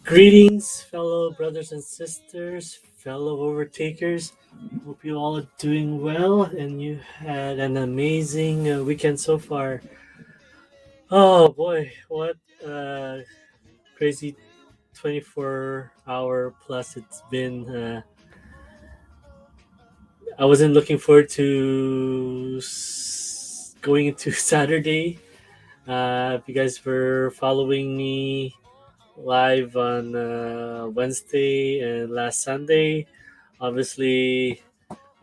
Greetings, fellow brothers and sisters, fellow overtakers. Hope you all are doing well and you had an amazing weekend so far. Oh boy, what crazy 24-hour plus it's been. I wasn't looking forward to going into Saturday. If you guys were following me live on Wednesday and last Sunday, obviously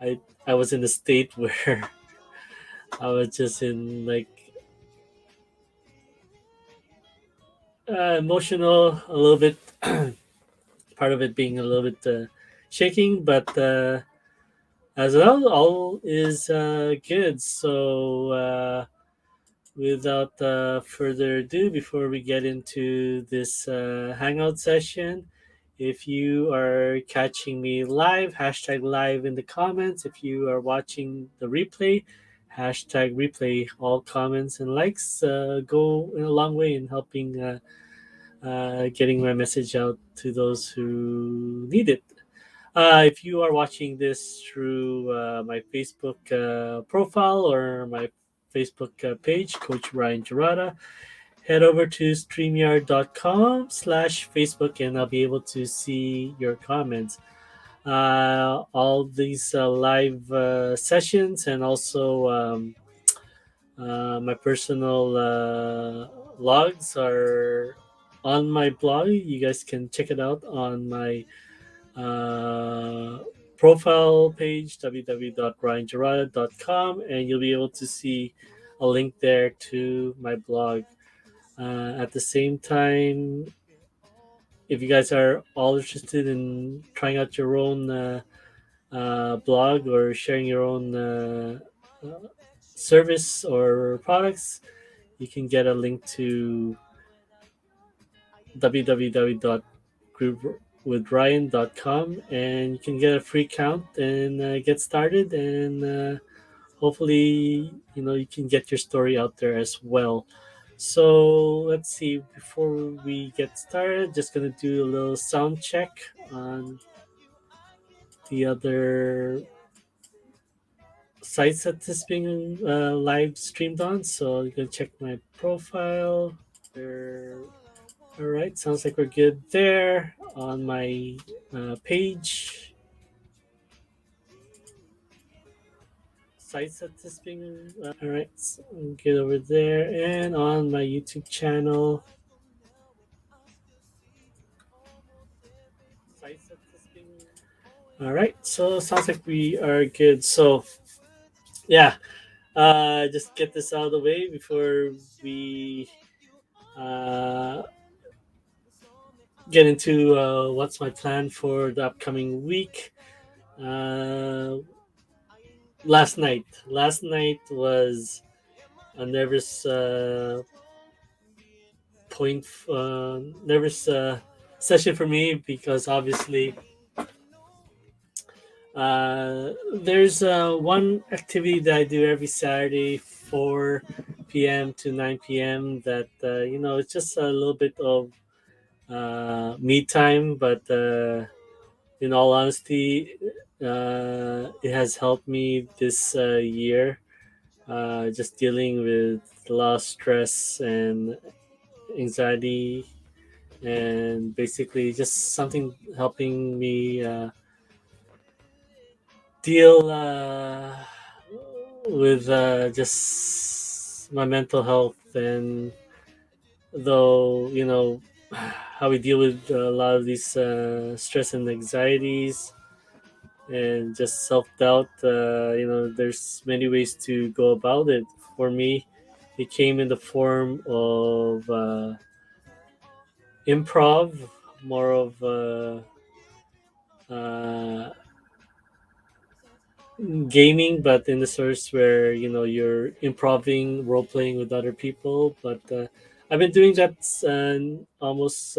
I was in a state where I was just in like emotional a little bit. Part of it being a little bit shaking, but as well, all is good. So without further ado, before we get into this hangout session, if you are catching me live, hashtag live in the comments. If you are watching the replay, hashtag replay. All comments and likes go a long way in helping getting my message out to those who need it. If you are watching this through my Facebook profile or my Facebook page, Coach Ryan Jarata, head over to streamyard.com/Facebook and I'll be able to see your comments. All these live sessions and also my personal logs are on my blog. You guys can check it out on my uh, profile page www.ryangerada.com and you'll be able to see a link there to my blog. At the same time, if you guys are all interested in trying out your own blog or sharing your own uh, service or products, you can get a link to www.groovewithryan.com and you can get a free account and get started and hopefully you can get your story out there as well. So let's see, before we get started, just gonna do a little sound check on the other sites that this being live streamed on. So you can check my profile. All right, sounds like we're good there on my page. Sites that this being all right, so get over there and on my YouTube channel. Sites that this being all right, so sounds like we are good. So yeah, just get this out of the way before we uh, get into what's my plan for the upcoming week. Uh, last night was a nervous session for me because obviously there's one activity that I do every Saturday, 4 p.m. to 9 p.m. That it's just a little bit of me time, but in all honesty, it has helped me this year. Just dealing with a lot of stress and anxiety, and basically just something helping me deal with just my mental health. And though how we deal with a lot of these stress and anxieties and just self-doubt, there's many ways to go about it. For me, it came in the form of improv, more of uh, gaming, but in the source where you're improving, role playing with other people. But I've been doing that almost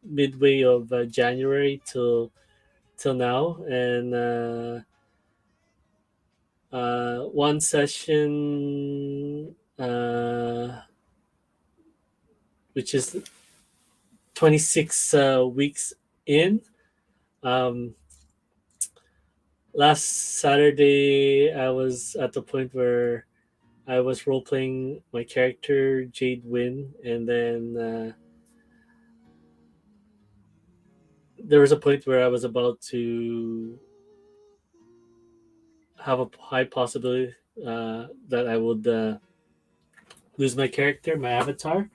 midway of January till now, and one session which is 26 weeks in. Um, Last Saturday, I was at the point where I was role playing my character Jade Win, and then there was a point where I was about to have a high possibility that I would lose my character, my avatar,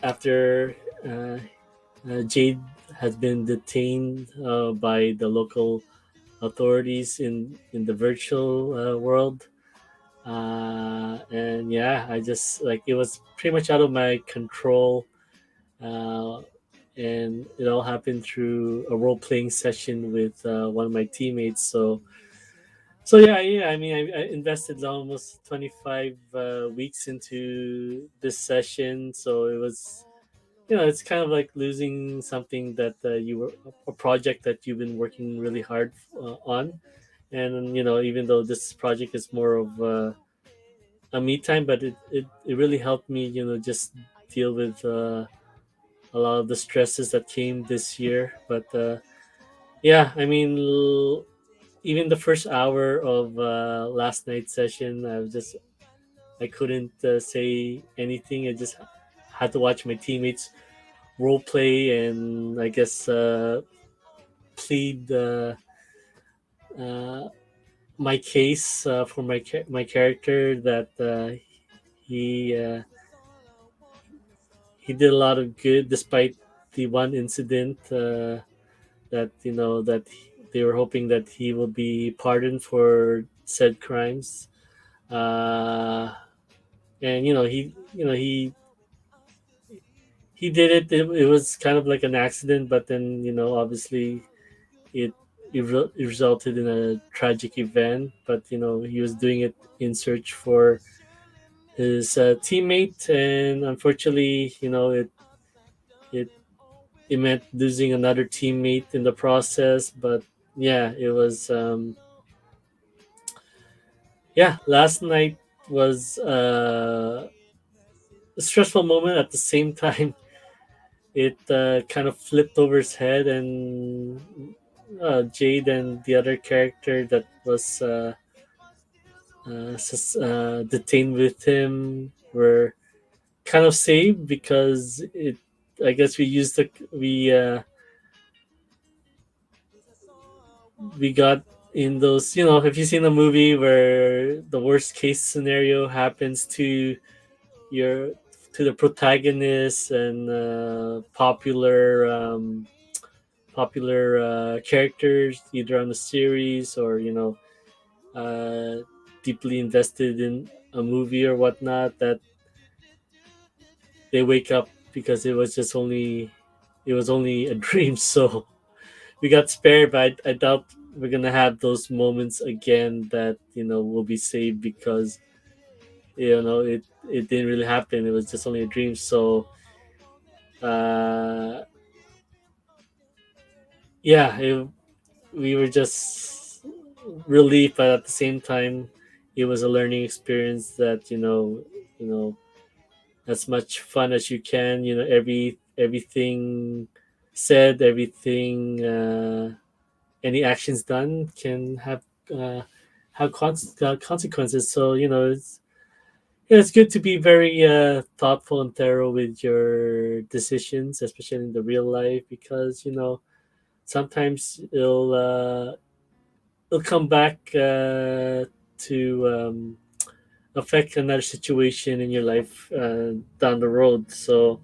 after Jade has been detained by the local authorities in the virtual world. And yeah, I just like it was pretty much out of my control. Uh, and it all happened through a role playing session with one of my teammates. So yeah. I mean, I invested almost 25 weeks into this session, so it was, it's kind of like losing something that you were a project that you've been working really hard on. And even though this project is more of a me time, but it really helped me, just deal with a lot of the stresses that came this year. But yeah, I mean, even the first hour of last night's session, I couldn't say anything. I just had to watch my teammates role play, and I guess plead uh, my case for my character that he he did a lot of good despite the one incident that they were hoping that he will be pardoned for said crimes. uh, and he did it. It was kind of like an accident, but then obviously it it resulted in a tragic event. But he was doing it in search for his teammate, and unfortunately, it it meant losing another teammate in the process. But yeah, it was yeah. Last night was a stressful moment. At the same time, it kind of flipped over his head, and Jade and the other character that was detained with him were kind of saved because it. I guess we got in those. Have you seen a movie where the worst case scenario happens your to the protagonist and popular characters either on the series or uh, deeply invested in a movie or whatnot, that they wake up because it was only a dream. So we got spared, but I doubt we're gonna have those moments again that will be saved because it didn't really happen. It was just only a dream. So uh, yeah, we were just relieved, but at the same time, it was a learning experience that you know as much fun as you can. Everything said, everything, any actions done can uh, have consequences. So it's good to be very thoughtful and thorough with your decisions, especially in the real life, because sometimes it'll come back to affect another situation in your life down the road. So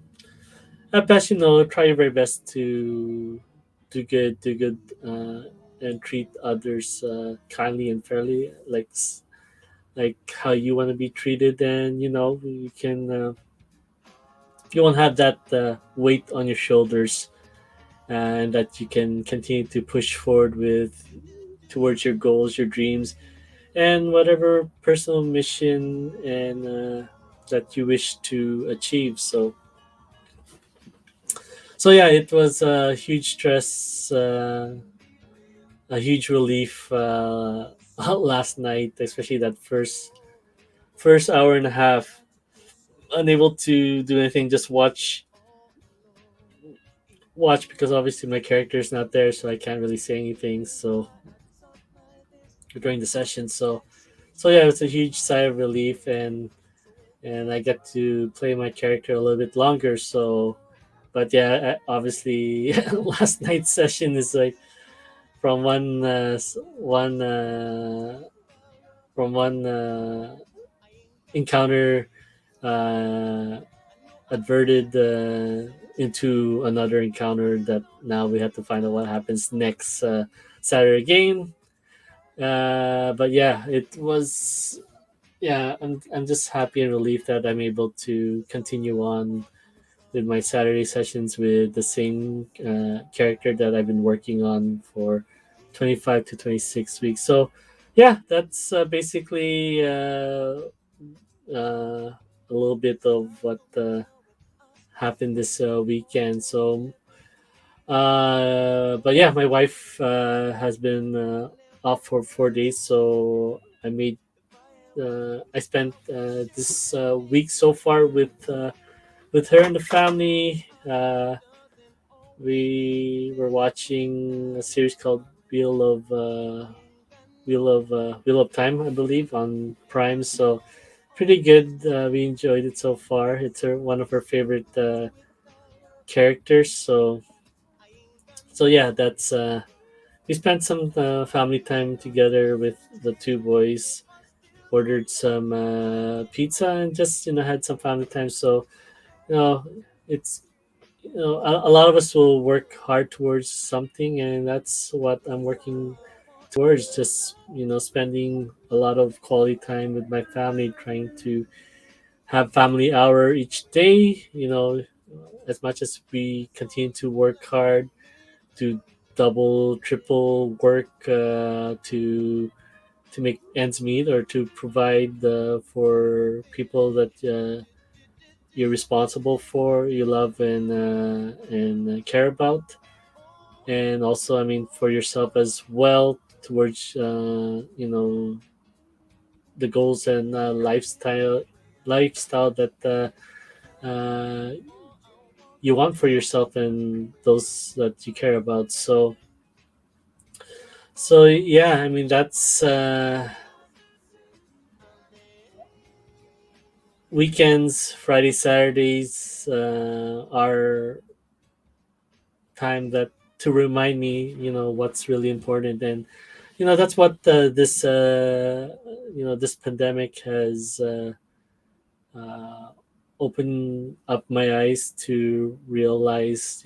at best, try your very best to do good, and treat others kindly and fairly, like how you want to be treated. And you can you won't have that weight on your shoulders, and that you can continue to push forward with towards your goals, your dreams, and whatever personal mission and that you wish to achieve. So yeah, it was a huge stress, a huge relief last night, especially that first hour and a half, unable to do anything, just watch. watch because obviously my character is not there, so I can't really say anything. So during the session, so yeah, it's a huge sigh of relief, and I get to play my character a little bit longer. So, but yeah, obviously, last night's session is like from one encounter uh, adverted into another encounter that now we have to find out what happens next Saturday game. But yeah, it was. Yeah, I'm just happy and relieved that I'm able to continue on with my Saturday sessions with the same character that I've been working on for 25 to 26 weeks. So, yeah, that's basically a little bit of what happened this weekend. So, but yeah, my wife has been off for 4 days, so I spent this week so far with her and the family. We were watching a series called Wheel of Time, I believe, on Prime. So pretty good. We enjoyed it so far. It's one of her favorite characters. So yeah, that's we spent some family time together with the two boys. Ordered some pizza and just had some family time. So you know it's a lot of us will work hard towards something, and that's what I'm working towards. Just spending a lot of quality time with my family, trying to have family hour each day. As much as we continue to work hard to double triple work to make ends meet or to provide for people that you're responsible for, you love and care about, and also, I mean, for yourself as well, towards the goals and lifestyle that uh, you want for yourself and those that you care about. So yeah, I mean that's weekends, Friday, Saturdays are time that to remind me, what's really important, and that's what this pandemic has uh, opened up my eyes to realize,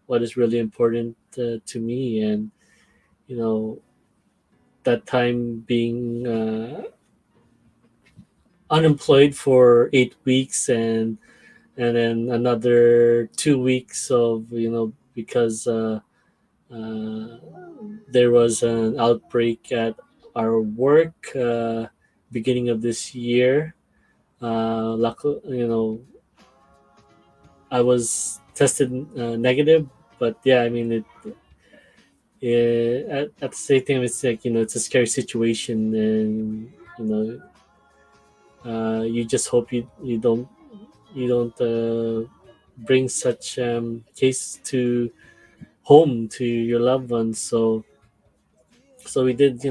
what is really important to me, and you know that time being unemployed for 8 weeks, and then another 2 weeks of because uh, there was an outbreak at our work beginning of this year. Luckily, I was tested negative, but yeah, I mean at the same time, it's like it's a scary situation, and you know you just hope you don't bring such case to home to your loved ones. So we did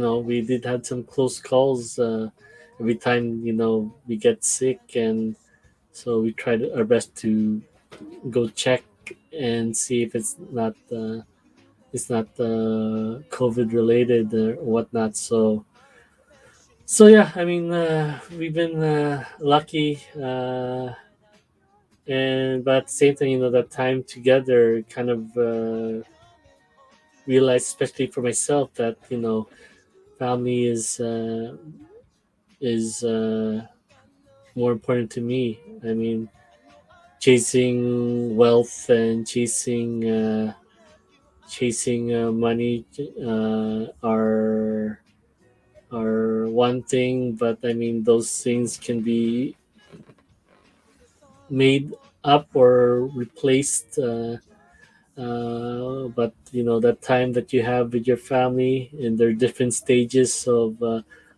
had some close calls every time we get sick, and so we tried our best to go check and see if it's not COVID related or whatnot. So yeah, I mean we've been lucky, and but at the same time, that time together kind of realized, especially for myself, that family is more important to me. I mean, chasing wealth and chasing money are one thing, but I mean those things can be made up or replaced. But that time that you have with your family in their different stages of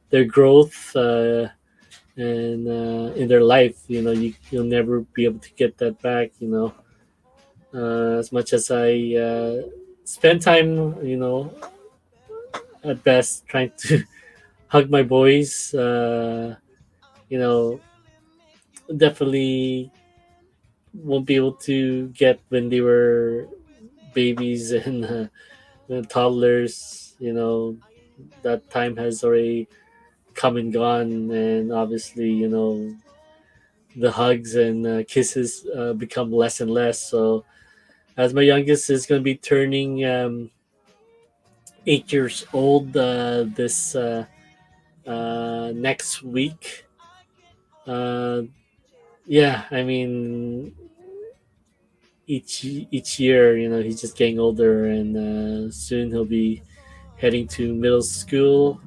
their growth and in their life, you'll never be able to get that back. As much as I spend time, at best trying to hug my boys, you know, definitely won't be able to get when they were babies and toddlers. That time has already come and gone, and obviously, the hugs and kisses become less and less. So, as my youngest is going to be turning 8 years old this next week, uh, yeah, I mean, each year, he's just getting older, and soon he'll be heading to middle school,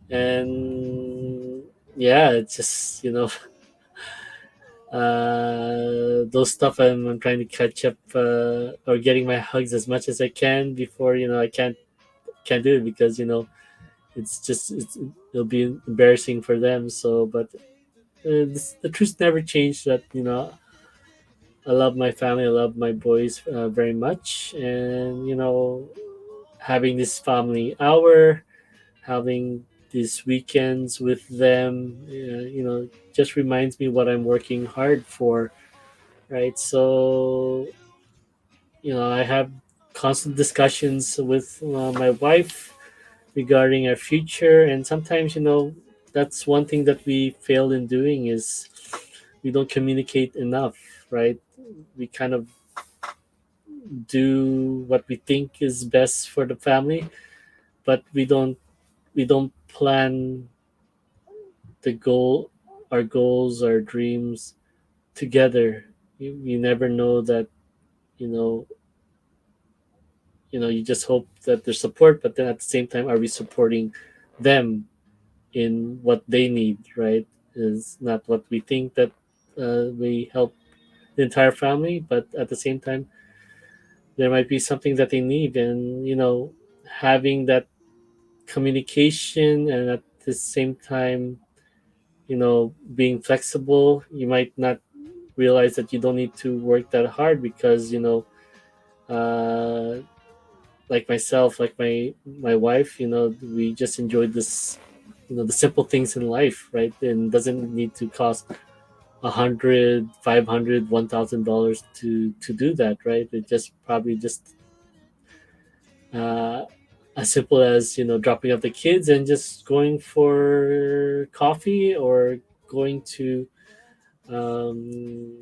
and yeah, it's just those stuff I'm trying to catch up or getting my hugs as much as I can before I can't do it because it'll be embarrassing for them. So, but the truth never changed that I love my family, I love my boys very much, and having this family hour, having these weekends with them, just reminds me what I'm working hard for, right? So I have constant discussions with my wife regarding our future, and sometimes that's one thing that we fail in doing is we don't communicate enough, right? We kind of do what we think is best for the family, but we don't plan the goal our goals, our dreams together. You never know that you know you just hope that there's support, but then at the same time, are we supporting them in what they need, right? Is not what we think that we help the entire family, but at the same time there might be something that they need, and having that communication, and at the same time being flexible. You might not realize that you don't need to work that hard because uh, like myself, like my wife, we just enjoy this, the simple things in life, right? And doesn't need to cost 100, 500, $1,000 to do that, right? It just probably just uh, as simple as dropping off the kids and just going for coffee, or going to um,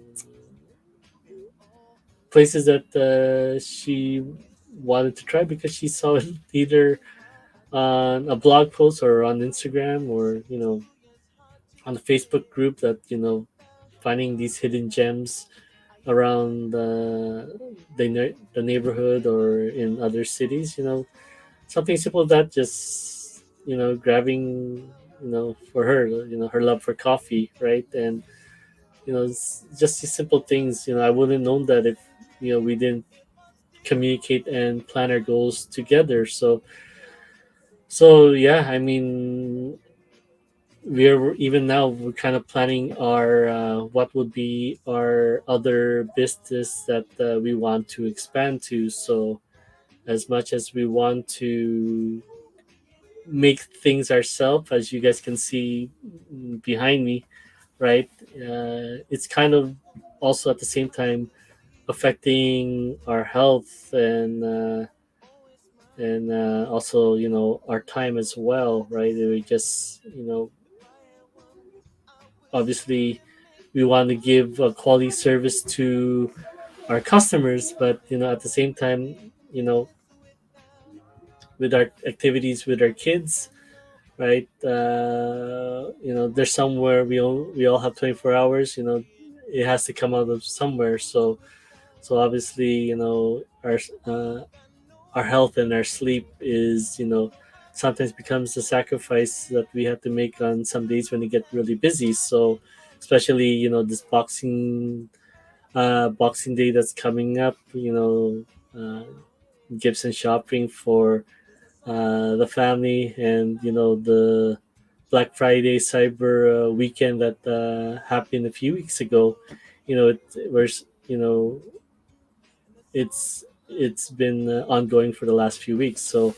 places that she wanted to try because she saw it either on a blog post or on Instagram, or on the Facebook group, that finding these hidden gems around the neighborhood or in other cities. Something simple that just grabbing for her, her love for coffee, right? And it's just these simple things. I wouldn't known that if we didn't communicate and plan our goals together. So yeah, I mean, we're even now we're kind of planning our what would be our other business that we want to expand to. So as much as we want to make things ourselves, as you guys can see behind me, right? It's kind of also at the same time affecting our health, and also our time as well, right? We just obviously we want to give a quality service to our customers, but at the same time, with our activities with our kids, right? There's somewhere we all have 24 hours. It has to come out of somewhere. So obviously, our health and our sleep is sometimes becomes the sacrifice that we have to make on some days when we get really busy. So especially this boxing day that's coming up, Gibson shopping for the family, and the Black Friday Cyber weekend that happened a few weeks ago. It was it's been ongoing for the last few weeks. So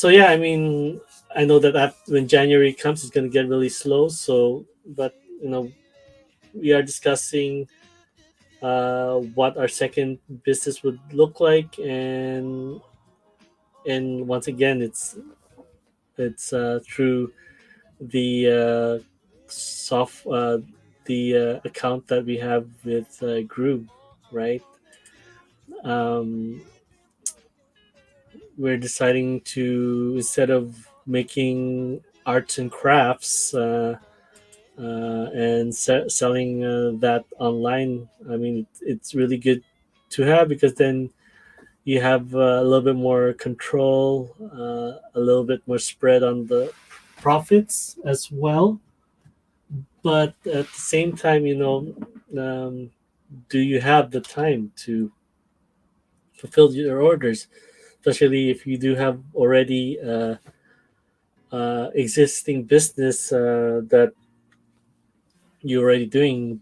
yeah, I mean, I know that when January comes, it's going to get really slow. So, but you know, we are discussing what our second business would look like, and once again, it's through the soft the account that we have with Groove, right? Um, we're deciding to, instead of making arts and crafts and selling that online. I mean, it's really good to have, because then you have a little bit more control, a little bit more spread on the profits as well. But at the same time, um, do you have the time to fulfill your orders, especially if you do have already existing business that you're already doing,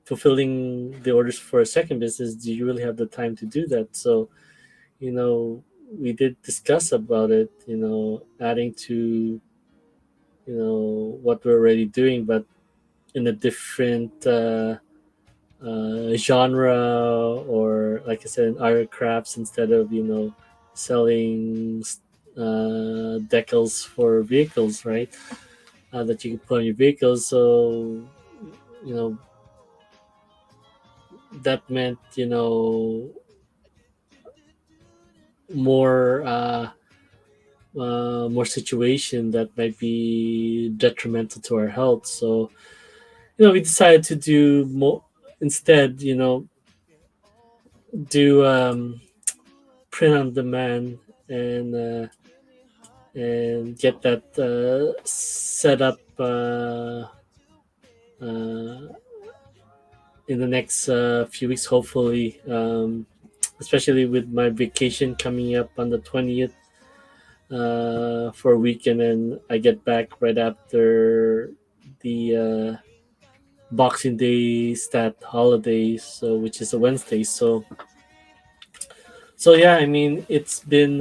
fulfilling the orders for a second business? Do you really have the time to do that? So, you know, we did discuss about it, adding to, what we're already doing, but in a different genre, or like I said, in art crafts, instead of, selling decals for vehicles, right? That you can put on your vehicles. So, you know, that meant, more more situation that might be detrimental to our health. So, we decided to do more instead. Do print on demand, and get that set up uh, in the next few weeks, hopefully. Especially with my vacation coming up on the 20th for a week, and then I get back right after the Boxing Day stat holiday, so which is a Wednesday. So yeah, I mean, it's been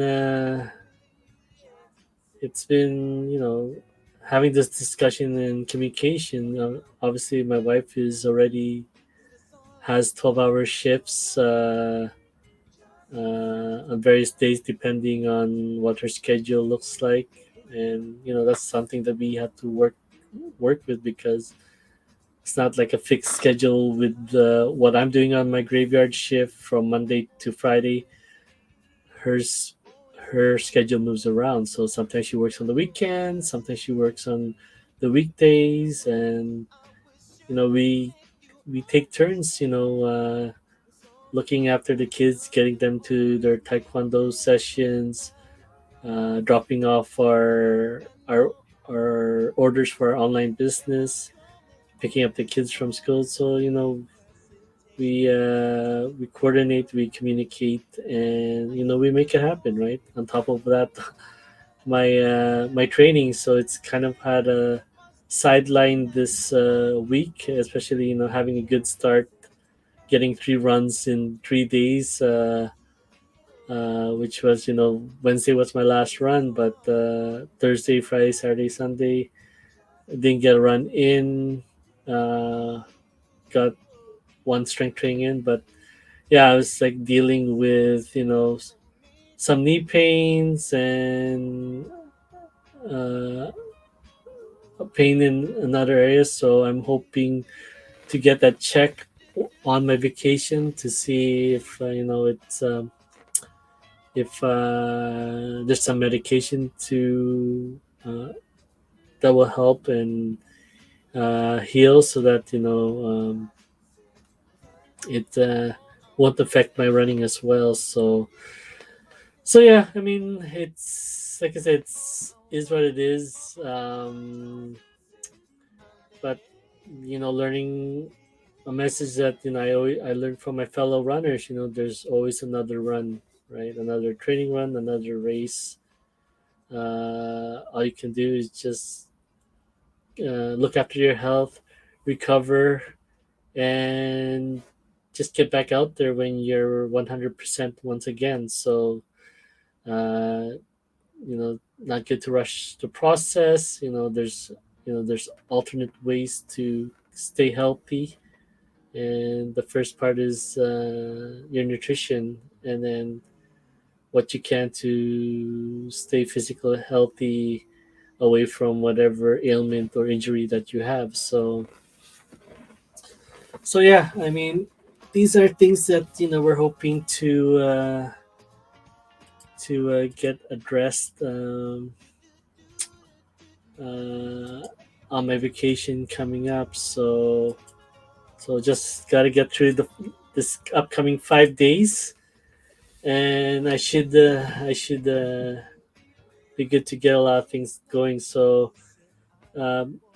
having this discussion and communication. Obviously, my wife is already has 12-hour shifts on various days, depending on what her schedule looks like, and that's something that we have to work with, because it's not like a fixed schedule with what I'm doing on my graveyard shift from Monday to Friday. Hers her schedule moves around, so sometimes she works on the weekends, sometimes she works on the weekdays, and we take turns, looking after the kids, getting them to their taekwondo sessions, dropping off our orders for our online business, picking up the kids from school. So we coordinate, we communicate, and we make it happen. Right on top of that, my training. So it's kind of had a sideline this week, especially having a good start, getting 3 runs in 3 days. Which was, Wednesday was my last run, but Thursday, Friday, Saturday, Sunday, I didn't get a run in. Uh, got one strength training in, but yeah, I was like dealing with some knee pains and uh, pain in another area. So I'm hoping to get that check on my vacation to see if it's if there's some medication to that will help and heal, so that it won't affect my running as well. So yeah, I mean, it's like I said, it's is what it is. But learning a message that I learned from my fellow runners. There's always another run, right? Another training run, another race. All you can do is just look after your health, recover, and just get back out there when you're 100% once again. So uh, not get to rush the process. There's alternate ways to stay healthy, and the first part is your nutrition, and then what you can to stay physically healthy away from whatever ailment or injury that you have. So yeah, I mean, these are things that we're hoping to get addressed uh, on my vacation coming up. So just gotta get through this upcoming 5 days, and I should be good to get a lot of things going. So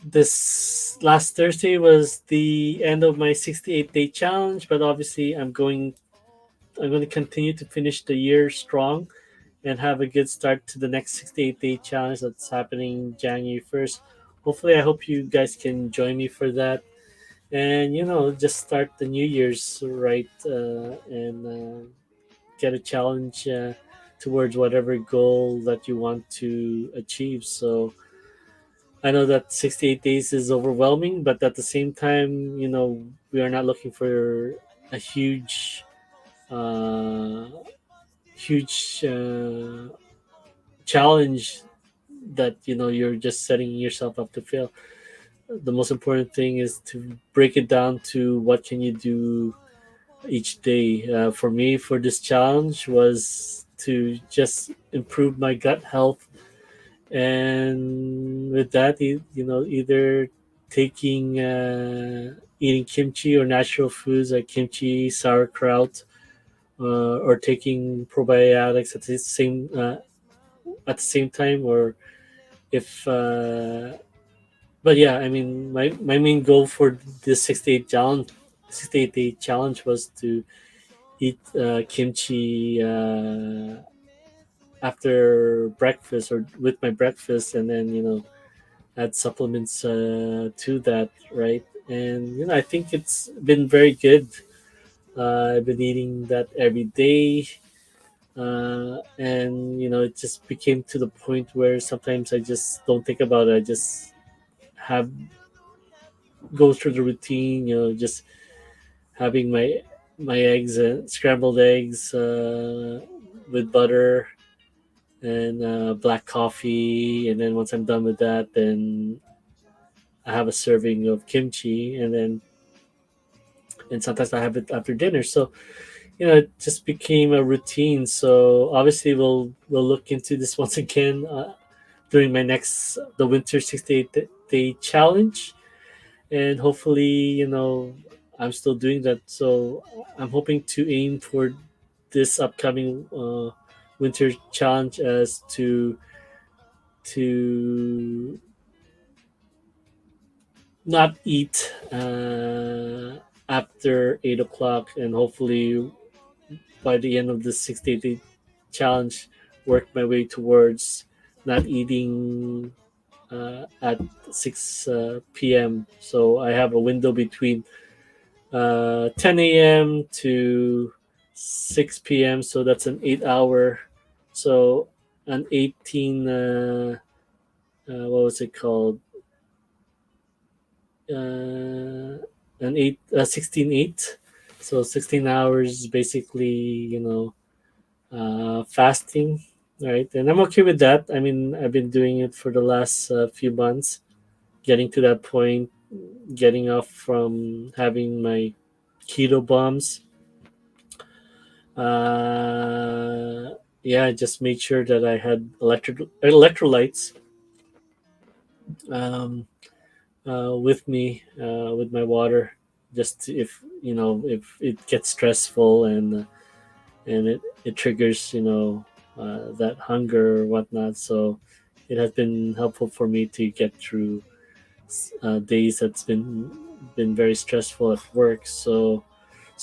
this last Thursday was the end of my 68-day challenge, but obviously I'm going to continue to finish the year strong and have a good start to the next 68-day challenge that's happening January 1st. Hopefully, I hope you guys can join me for that, and just start the New Year's right, and get a challenge towards whatever goal that you want to achieve. So I know that 68 days is overwhelming, but at the same time, we are not looking for a uh, huge challenge that you're just setting yourself up to fail. The most important thing is to break it down to what can you do each day. For me, for this challenge was to just improve my gut health, and with that, either taking eating kimchi or natural foods like kimchi, sauerkraut, or taking probiotics at the same time, or if but yeah, I mean, my main goal for this 68 day challenge was to eat kimchi after breakfast or with my breakfast, and then add supplements to that, right? And I think it's been very good. I've been eating that every day, and it just became to the point where sometimes I just don't think about it. I just have go through the routine, just having my eggs, scrambled eggs with butter and black coffee, and then once I'm done with that, then I have a serving of kimchi, and sometimes I have it after dinner. So it just became a routine. So obviously, we'll look into this once again during the winter 68-day challenge, and hopefully, I'm still doing that. So I'm hoping to aim for this upcoming winter challenge as to not eat after 8 o'clock, and hopefully by the end of the 60-day challenge, work my way towards not eating at 6 p.m. So I have a window between 10 a.m. to 6 p.m. So that's an 8 hour. So an 18, what was it called? Uh, an 16 8. So 16 hours basically, fasting, right? And I'm okay with that. I mean, I've been doing it for the last few months, getting to that point, getting off from having my keto bombs. Yeah, I just made sure that I had electrolytes um, with me, with my water, just if if it gets stressful, and it triggers that hunger or whatnot. So it has been helpful for me to get through days that's been very stressful at work. So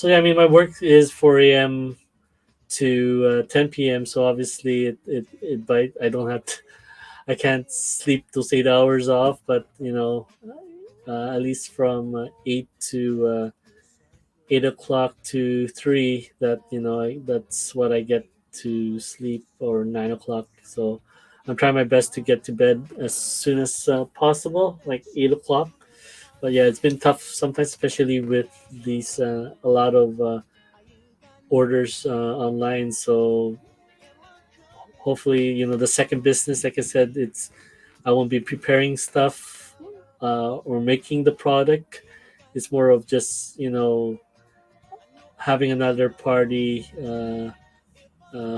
yeah, I mean, my work is 4 a.m. to 10 p.m. So obviously it bite. I can't sleep those 8 hours off, but at least from 8 to 8 o'clock to 3. That that's what I get to sleep, or 9 o'clock. So I'm trying my best to get to bed as soon as possible, like 8 o'clock. But yeah, it's been tough sometimes, especially with these a lot of orders online. So hopefully, the second business, like I said, it's I won't be preparing stuff or making the product. It's more of just having another party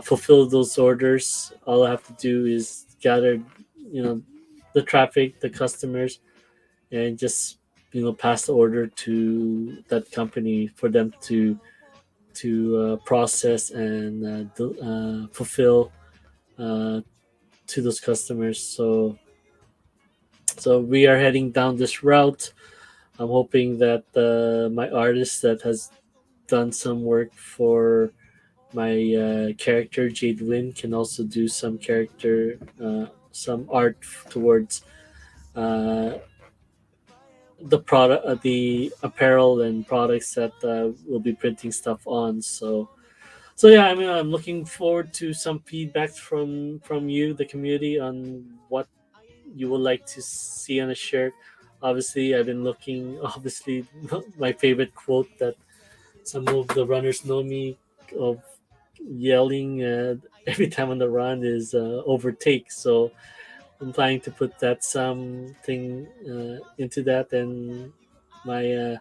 fulfill those orders. All I have to do is gather, the traffic, the customers, and just pass the order to that company for them to process and fulfill uh, to those customers. So we are heading down this route. I'm hoping that my artist that has done some work for my character Jade Lynn can also do some art towards uh, the product, the apparel and products that we'll be printing stuff on. So yeah, I mean, I'm looking forward to some feedbacks from you, the community, on what you would like to see on a shirt. Obviously, I've been looking. Obviously, my favorite quote that some of the runners know me of yelling every time on the run is overtake. So I'm planning to put that something into that, and my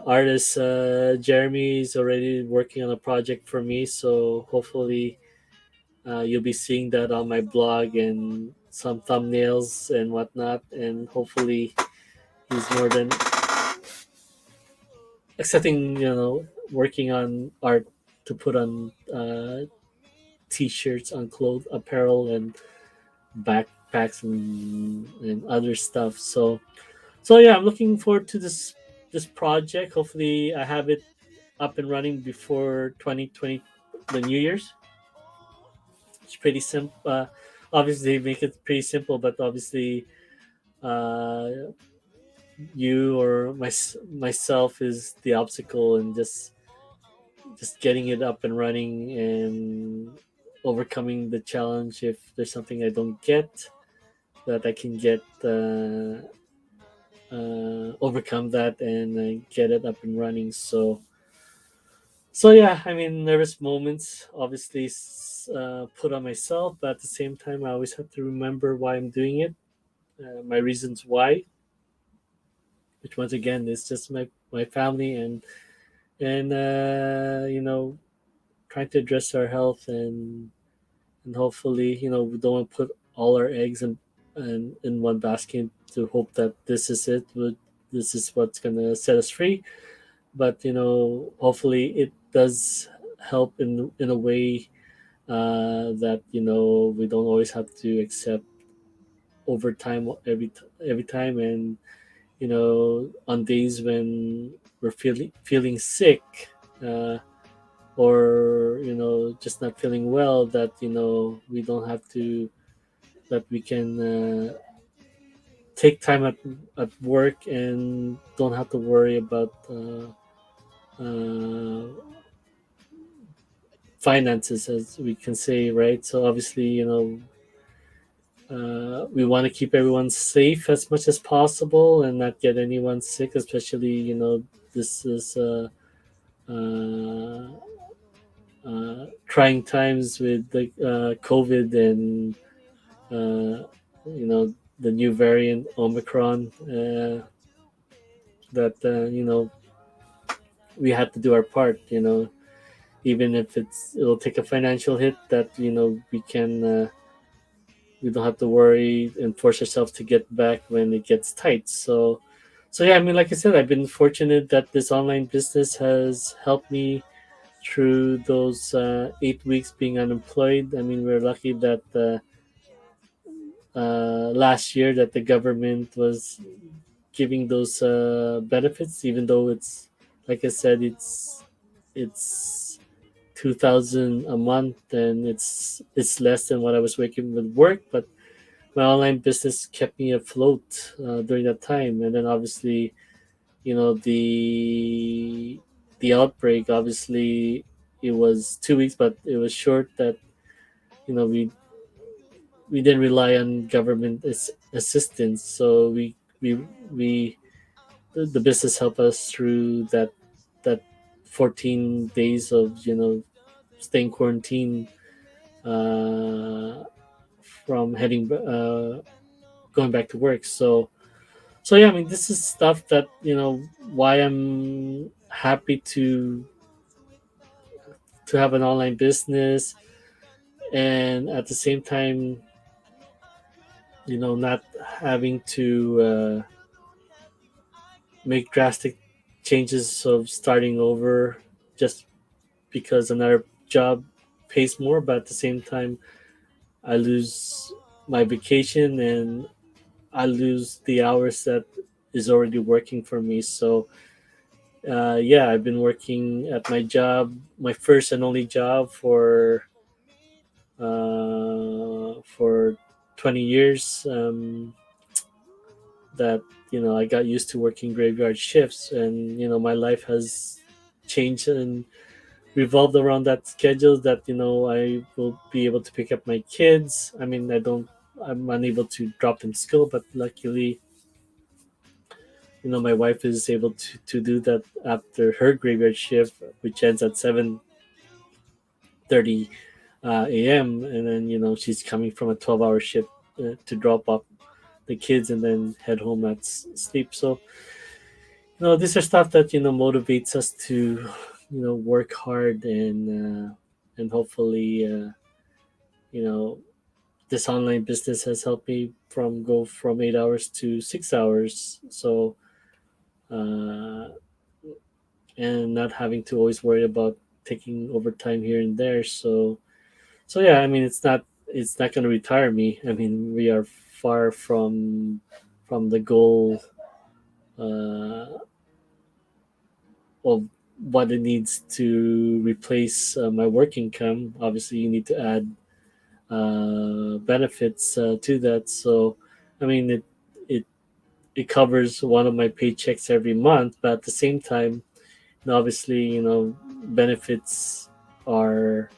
artist Jeremy is already working on a project for me. So hopefully you'll be seeing that on my blog and some thumbnails and whatnot. And hopefully he's more than accepting, working on art to put on t-shirts, on clothes, apparel, and backpacks and other stuff. So yeah, I'm looking forward to this project. Hopefully, I have it up and running before 2020, the New Year's. It's pretty simple. Obviously, make it pretty simple, but obviously, uh, you or myself is the obstacle, and just getting it up and running and overcoming the challenge. If there's something I don't get, that I can get overcome that and get it up and running. So yeah, I mean, nervous moments obviously put on myself, but at the same time, I always have to remember why I'm doing it, my reasons why, which once again is just my family and trying to address our health and hopefully we don't want to put all our eggs in one basket to hope that this is it. This is what's gonna set us free. But hopefully it does help in a way that we don't always have to accept overtime every time, and on days when we're feeling sick, uh, or just not feeling well, that we don't have to that we can take time at work and don't have to worry about uh, finances, as we can say, right? So obviously, we want to keep everyone safe as much as possible and not get anyone sick, especially this is uh, trying times with the COVID and the new variant Omicron, that we have to do our part. Even if it'll take a financial hit, that we don't have to worry and force ourselves to get back when it gets tight. So yeah, I mean, like I said, I've been fortunate that this online business has helped me through those 8 weeks being unemployed. I mean, we're lucky that last year that the government was giving those benefits, even though it's, like I said, it's 2,000 a month, and it's less than what I was making with work. But my online business kept me afloat during that time, and then obviously the outbreak, obviously it was 2 weeks, but it was short. That you know we didn't rely on government assistance, so we the business helped us through that 14 days of staying quarantine, uh, from heading going back to work. So yeah, I mean, this is stuff that why I'm happy to have an online business, and at the same time, not having to make drastic changes of starting over just because another job pays more, but at the same time I lose my vacation, and I lose the hours that is already working for me. So yeah, I've been working at my job, my first and only job, for 20 years. That I got used to working graveyard shifts, and my life has changed and revolved around that schedule. That I will be able to pick up my kids. I mean, I'm unable to drop them to school, but luckily, my wife is able to do that after her graveyard shift, which ends at 7:30 a.m. And then she's coming from a 12-hour shift to drop off the kids and then head home at sleep. So these are stuff that motivates us to work hard, and hopefully you know this online business has helped me go from 8 hours to 6 hours. So uh, and not having to always worry about taking overtime here and there. So yeah, I mean, it's not going to retire me. I mean, we are far from the goal uh, of what it needs to replace my work income. Obviously, you need to add benefits to that. So, I mean, it it covers one of my paychecks every month, but at the same time, obviously, benefits are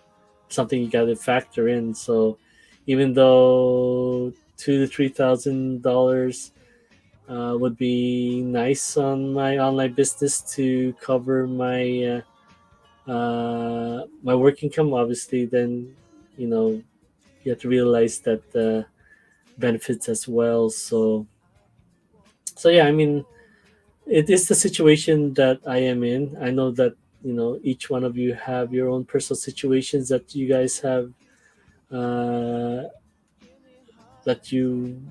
something you got to factor in. So, even though $2,000 to $3,000 would be nice on my online business to cover my work income, obviously, then you know you have to realize that benefits as well. So yeah, I mean, it is the situation that I am in. I know that each one of you have your own personal situations that you guys have, uh, that you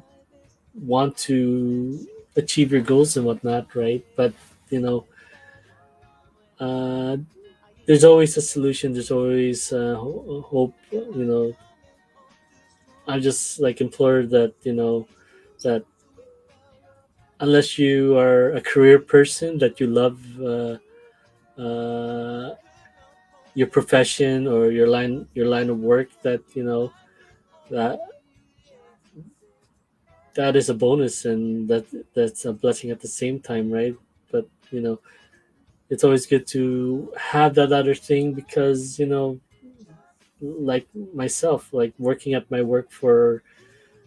want to achieve your goals and whatnot, right? But you know, uh, there's always a solution. There's always hope. I just like implore that that unless you are a career person that you love uh, your profession or your line of work, that that that is a bonus, and that's a blessing at the same time, right? But it's always good to have that other thing, because like myself, like working at my work for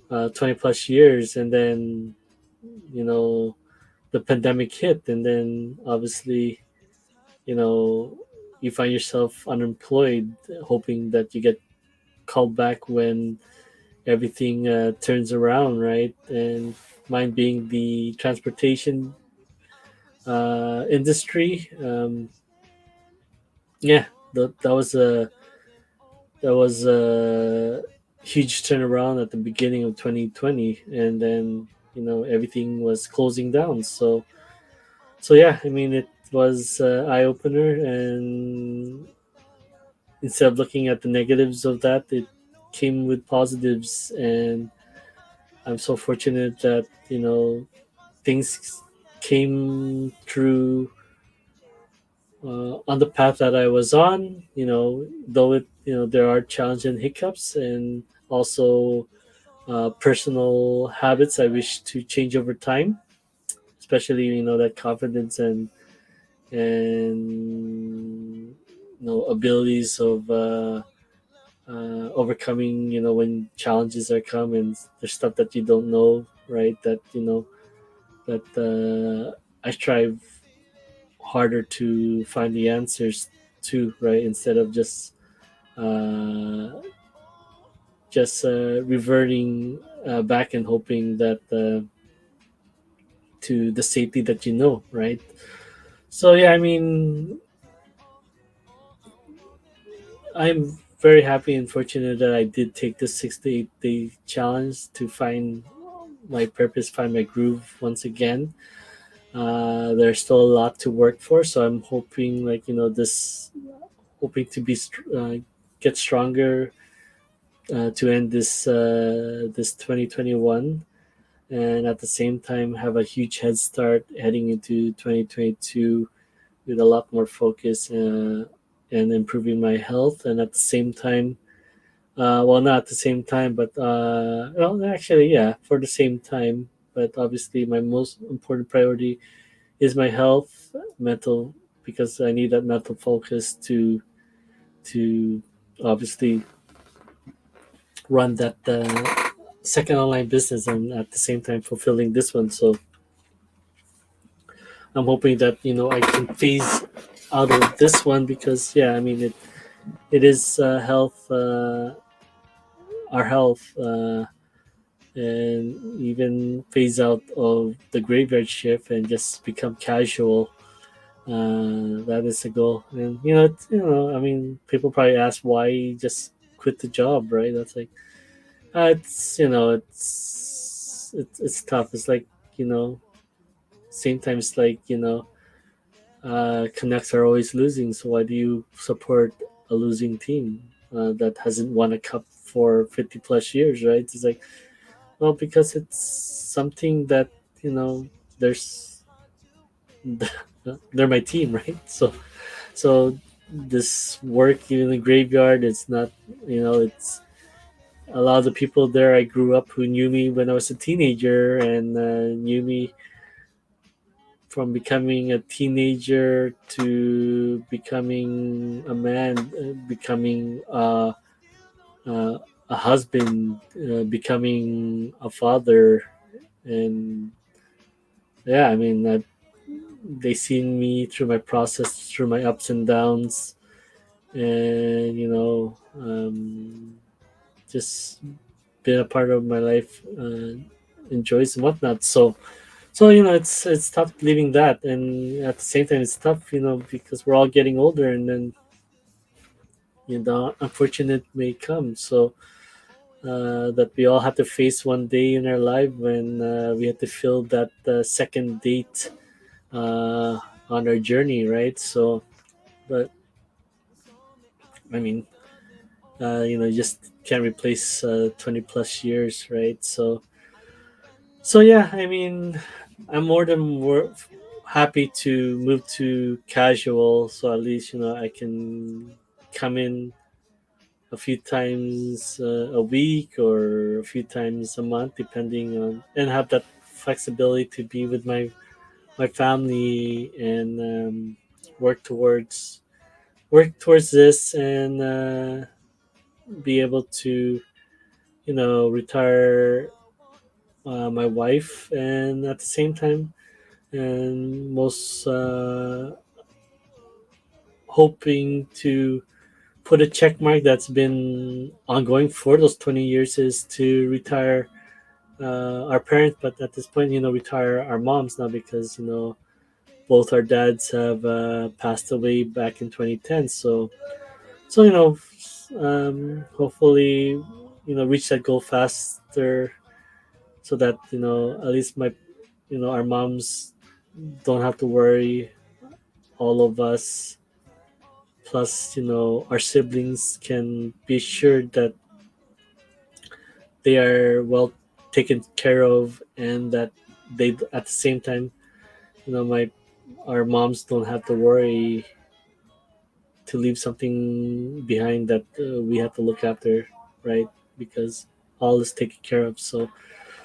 20 plus years, and then you know the pandemic hit, and then obviously you know you find yourself unemployed, hoping that you get called back when everything turns around, right? And mine being the transportation industry. Yeah, that was a huge turnaround at the beginning of 2020, and then everything was closing down. So yeah, I mean, it was eye opener, and instead of looking at the negatives of that, it came with positives. And I'm so fortunate that things came through on the path that I was on. Though there are challenges and hiccups, and also personal habits I wish to change over time, especially that confidence and abilities of overcoming when challenges are come and there's stuff that you don't know, right? That that I strive harder to find the answers to, right? Instead of uh, just reverting back and hoping that to the safety that right? So yeah, I mean, I'm very happy and fortunate that I did take this 6 to 8 day challenge to find my purpose, find my groove once again. There's still a lot to work for, so I'm hoping, like this, hoping to get stronger to end this 2021, and at the same time have a huge head start heading into 2022 with a lot more focus and improving my health, and at the same time, well, not at the same time, but well, actually, yeah, for the same time. But obviously, my most important priority is my health, mental, because I need that mental focus to obviously run that second online business and at the same time fulfilling this one. So I'm hoping that I can phase out of this one because yeah, I mean it is health, our health. And even phase out of the graveyard shift and just become casual. That is the goal. And I mean, people probably ask why you just quit the job, right? That's like it's it's tough. It's like you know, same time it's like Canucks are always losing. So why do you support a losing team that hasn't won a cup for 50 plus years, right? It's like, well, because it's something that you know there's they're my team, right? So this work in the graveyard, it's not it's a lot of the people there I grew up who knew me when I was a teenager and knew me from becoming a teenager to becoming a man, becoming uh, a husband, becoming a father, and yeah, I mean, they seen me through my process, through my ups and downs, and just been a part of my life, enjoys and whatnot. So it's tough leaving that, and at the same time, it's tough, because we're all getting older, and then unfortunate may come. So that we all have to face one day in our life when we have to fill that second date uh, on our journey, right? So, but I mean, you just can't replace 20 plus years, right? So yeah, I mean, I'm more than happy to move to casual, so at least I can come in a few times a week or a few times a month, depending on, and have that flexibility to be with my family and work towards this and be able to retire my wife, and at the same time, and most hoping to put a check mark that's been ongoing for those 20 years is to retire our parents, but at this point, retire our moms now because both our dads have passed away back in 2010. So hopefully reach that goal faster so that at least our moms don't have to worry. All of us plus our siblings can be sure that they are well taken care of, and that they at the same time my our moms don't have to worry to leave something behind that we have to look after, right? Because all is taken care of.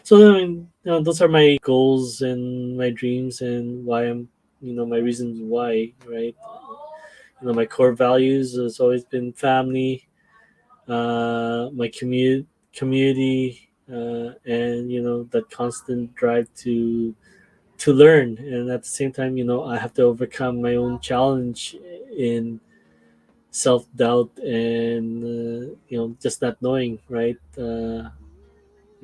So I mean, those are my goals and my dreams and why I'm, my reasons why, right? My core values has always been family, my community, and that constant drive to learn. And at the same time, I have to overcome my own challenge in self doubt and just not knowing, right?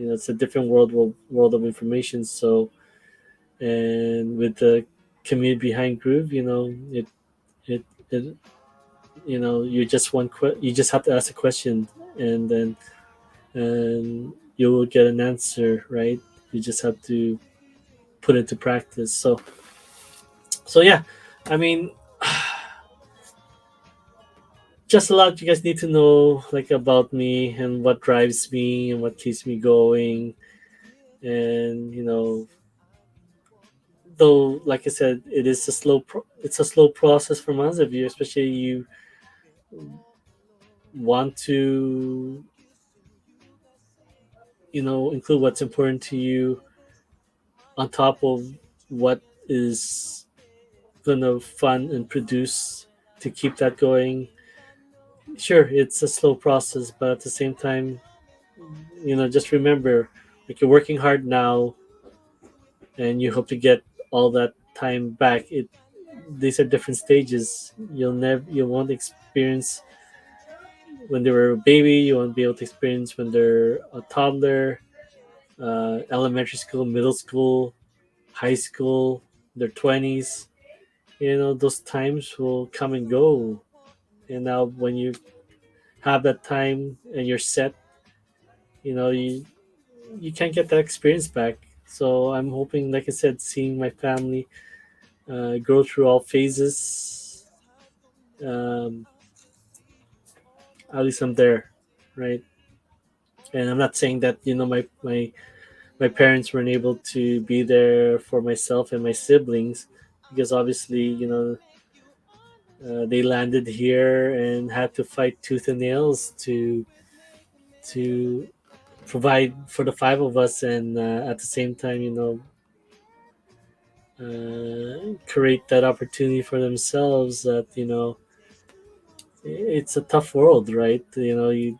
It's a different world of information. So, and with the community behind Groove, it it you just you just have to ask a question, and then and you will get an answer, right? You just have to put it to practice. So yeah, I mean, just a lot you guys need to know, like, about me and what drives me and what keeps me going. And though, like I said, it's a slow process from us. If you, especially you, want to include what's important to you on top of what is gonna fund and produce to keep that going. Sure, it's a slow process, but at the same time, just remember, like, you're working hard now and you hope to get all that time back. These are different stages. You won't experience when they were a baby. You won't be able to experience when they're a toddler, elementary school, middle school, high school, their 20s. Those times will come and go. And now when you have that time and you're set, you can't get that experience back. So I'm hoping, like I said, seeing my family go through all phases. Um, at least I'm there, right? And I'm not saying that my parents weren't able to be there for myself and my siblings, because obviously they landed here and had to fight tooth and nails to provide for the five of us, and at the same time, create that opportunity for themselves. That it's a tough world, right? You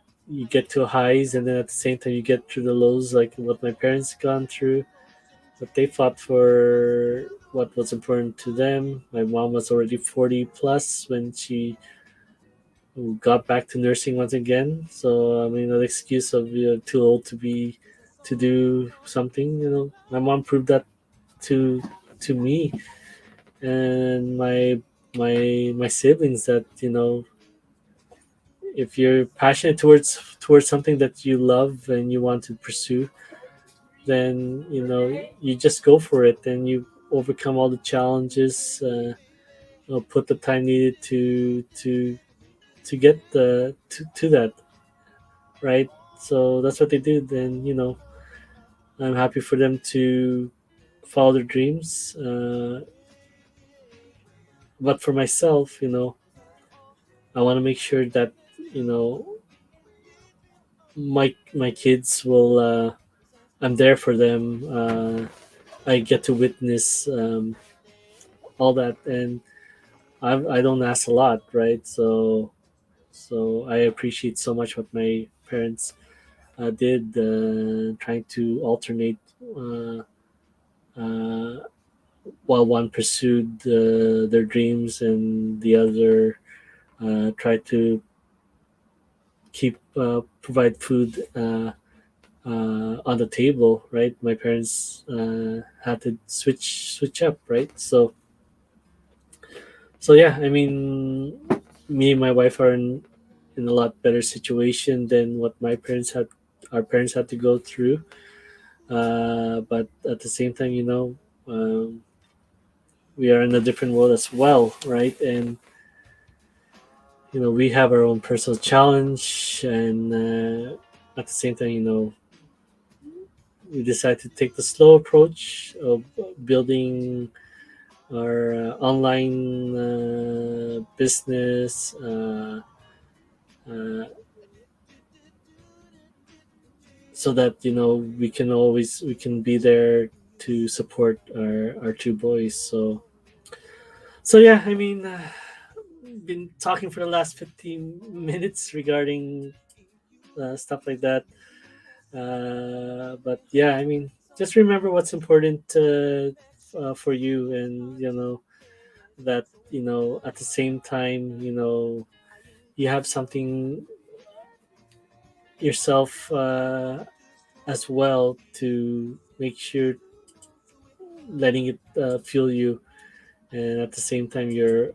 get to highs, and then at the same time you get through the lows, like what my parents gone through. But they fought for what was important to them. My mom was already 40 plus when she got back to nursing once again. So I mean, the excuse of too old to do something. My mom proved that to me and my siblings, that if you're passionate towards something that you love and you want to pursue, then you just go for it and you overcome all the challenges. Put the time needed to get to that, right? So that's what they did, and I'm happy for them to follow their dreams. But for myself, I want to make sure that you know my kids will. I'm there for them. I get to witness all that, and I don't ask a lot, right? So I appreciate so much what my parents did, trying to alternate, uh, uh, while one pursued their dreams and the other tried to provide food on the table, right? My parents had to switch up, right? So yeah, I mean, me and my wife are in a lot better situation than what our parents had to go through. But at the same time, we are in a different world as well, right? And we have our own personal challenge, and at the same time, we decided to take the slow approach of building our online business. Uh, so that we can be there to support our two boys. So yeah, I mean, been talking for the last 15 minutes regarding stuff like that. But yeah, I mean, just remember what's important for you, and that at the same time, you have something yourself as well, to make sure letting it fuel you, and at the same time you're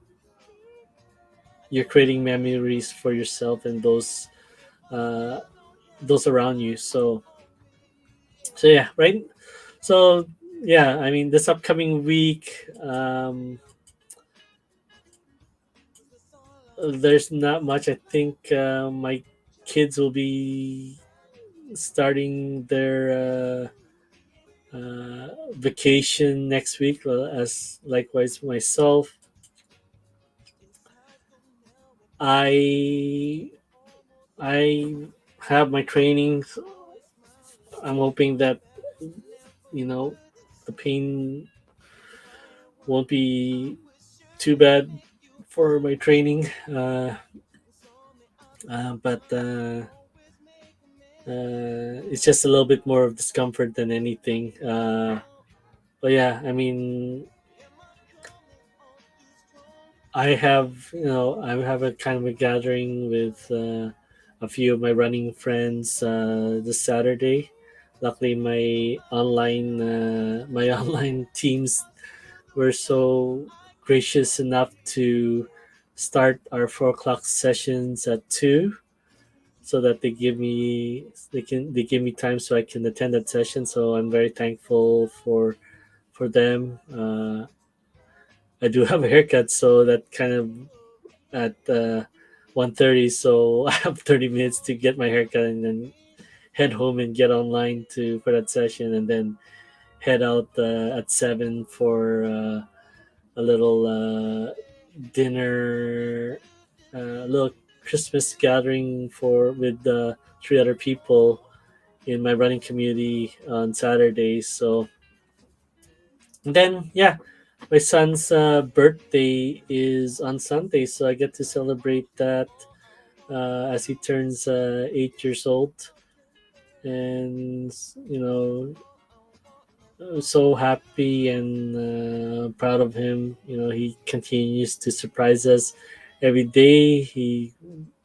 creating memories for yourself and uh, those around you. So yeah, right. So yeah, I mean, this upcoming week, there's not much. I think my kids will be starting their vacation next week, as likewise myself. I i have my trainings. I'm hoping that you know the pain won't be too bad for my training. But it's just a little bit more of discomfort than anything. But yeah, I mean, I have a kind of a gathering with a few of my running friends this Saturday. Luckily, my online teams were so gracious enough to start our 4 o'clock sessions at 2, so that they give me time so I can attend that session. So I'm very thankful for them. I do have a haircut, so that kind of at 1:30. So I have 30 minutes to get my haircut, and then head home and get online to for that session, and then head out at 7 for a little dinner, a little Christmas gathering for with 3 other people in my running community on Saturdays. So and then yeah, my son's birthday is on Sunday, so I get to celebrate that as he turns 8 years old, and I'm so happy and proud of him. He continues to surprise us every day. He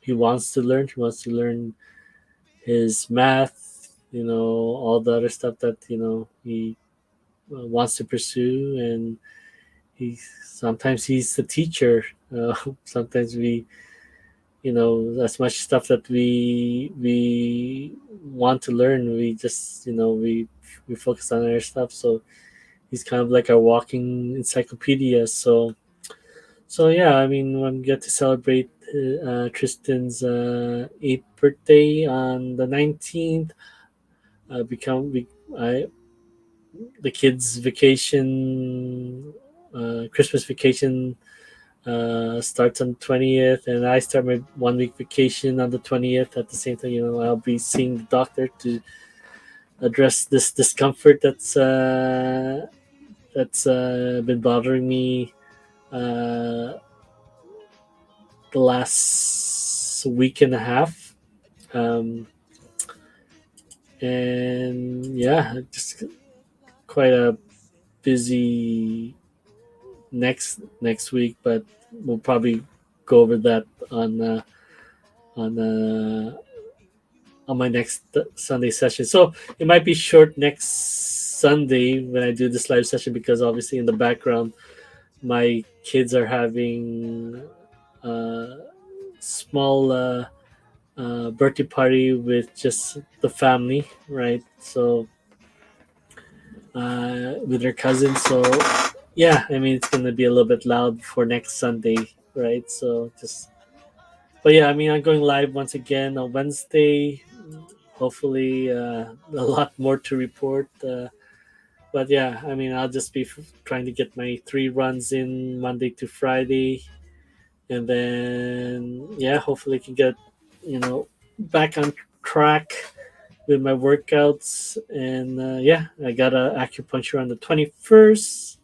wants to learn. He wants to learn his math. All the other stuff that he wants to pursue, and he sometimes he's the teacher. Sometimes as much stuff that we want to learn, we just we focus on our stuff. So he's kind of like our walking encyclopedia. So yeah, I mean, we get to celebrate Tristan's 8th birthday on the 19th. Become we I The kids' vacation, Christmas vacation, starts on 20th, and I start my 1 week vacation on the 20th. At the same time, I'll be seeing the doctor to address this discomfort that's been bothering me uh, the last week and a half. Um, and yeah, just quite a busy next week, but we'll probably go over that on uh, on my next Sunday session. So it might be short next Sunday when I do this live session, because obviously in the background my kids are having a small birthday party with just the family, right? So with their cousins. So yeah, I mean, it's gonna be a little bit loud for next Sunday, right? So just, but yeah, I mean, I'm going live once again on Wednesday. Hopefully, a lot more to report. But yeah, I mean, I'll just be trying to get my 3 runs in Monday to Friday, and then yeah, hopefully, I can get back on track with my workouts. And yeah, I got a acupuncture on the 21st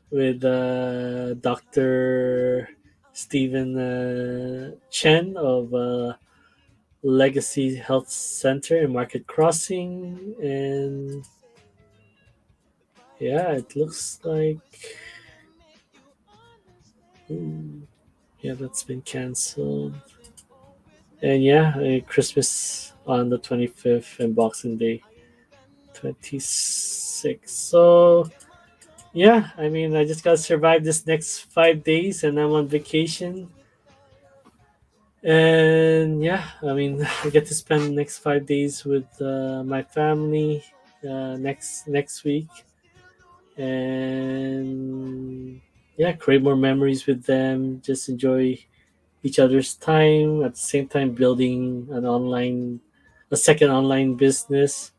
with Dr. Stephen Chen of Legacy Health Center in Market Crossing. And yeah, it looks like, ooh, yeah, that's been canceled. And yeah, Christmas on the 25th and Boxing Day 26th. So yeah, I mean, I just gotta survive this next 5 days, and I'm on vacation. And yeah, I mean, I get to spend the next 5 days with my family next week, and yeah, create more memories with them. Just enjoy each other's time at the same time, building a second online business,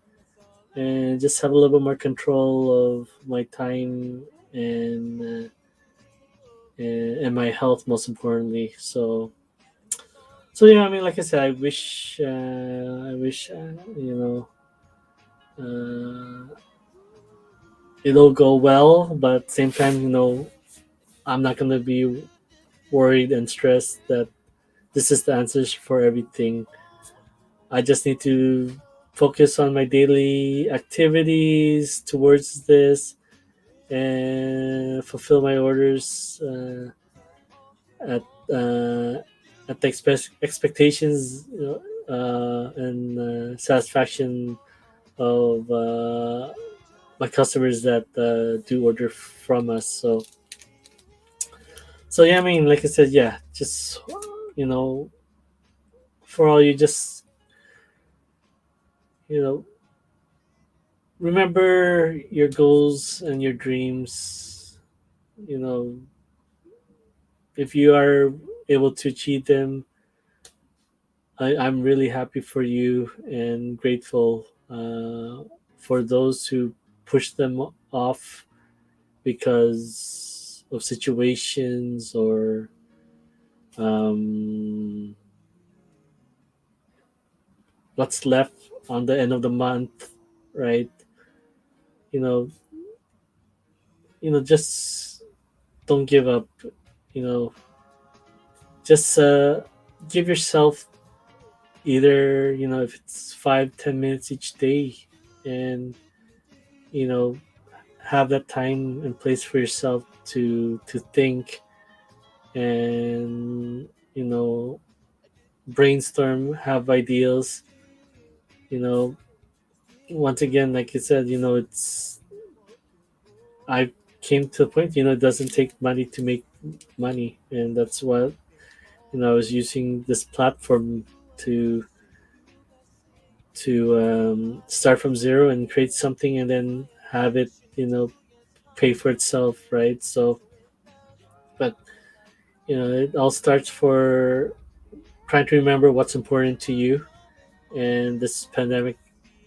and just have a little bit more control of my time and and my health, most importantly. So yeah, I mean, like I said, I wish uh, it'll go well, but at the same time, I'm not gonna be worried and stressed that this is the answers for everything. I just need to focus on my daily activities towards this and fulfill my orders at uh, at the expectations, and satisfaction of my customers that do order from us. So yeah, I mean, like I said, yeah, just you know, for all you just you know remember your goals and your dreams. You know, if you are able to achieve them, I'm really happy for you and grateful for those who push them off because of situations or um, what's left on the end of the month, right? You know, just don't give up. You know, just give yourself either if it's 5-10 minutes each day, and you know have that time and place for yourself to think and brainstorm, have ideas. you know Once again, like you said, it's I came to the point, it doesn't take money to make money, and that's what I was using this platform to start from zero and create something, and then have it pay for itself, right? So, but it all starts for trying to remember what's important to you, and this pandemic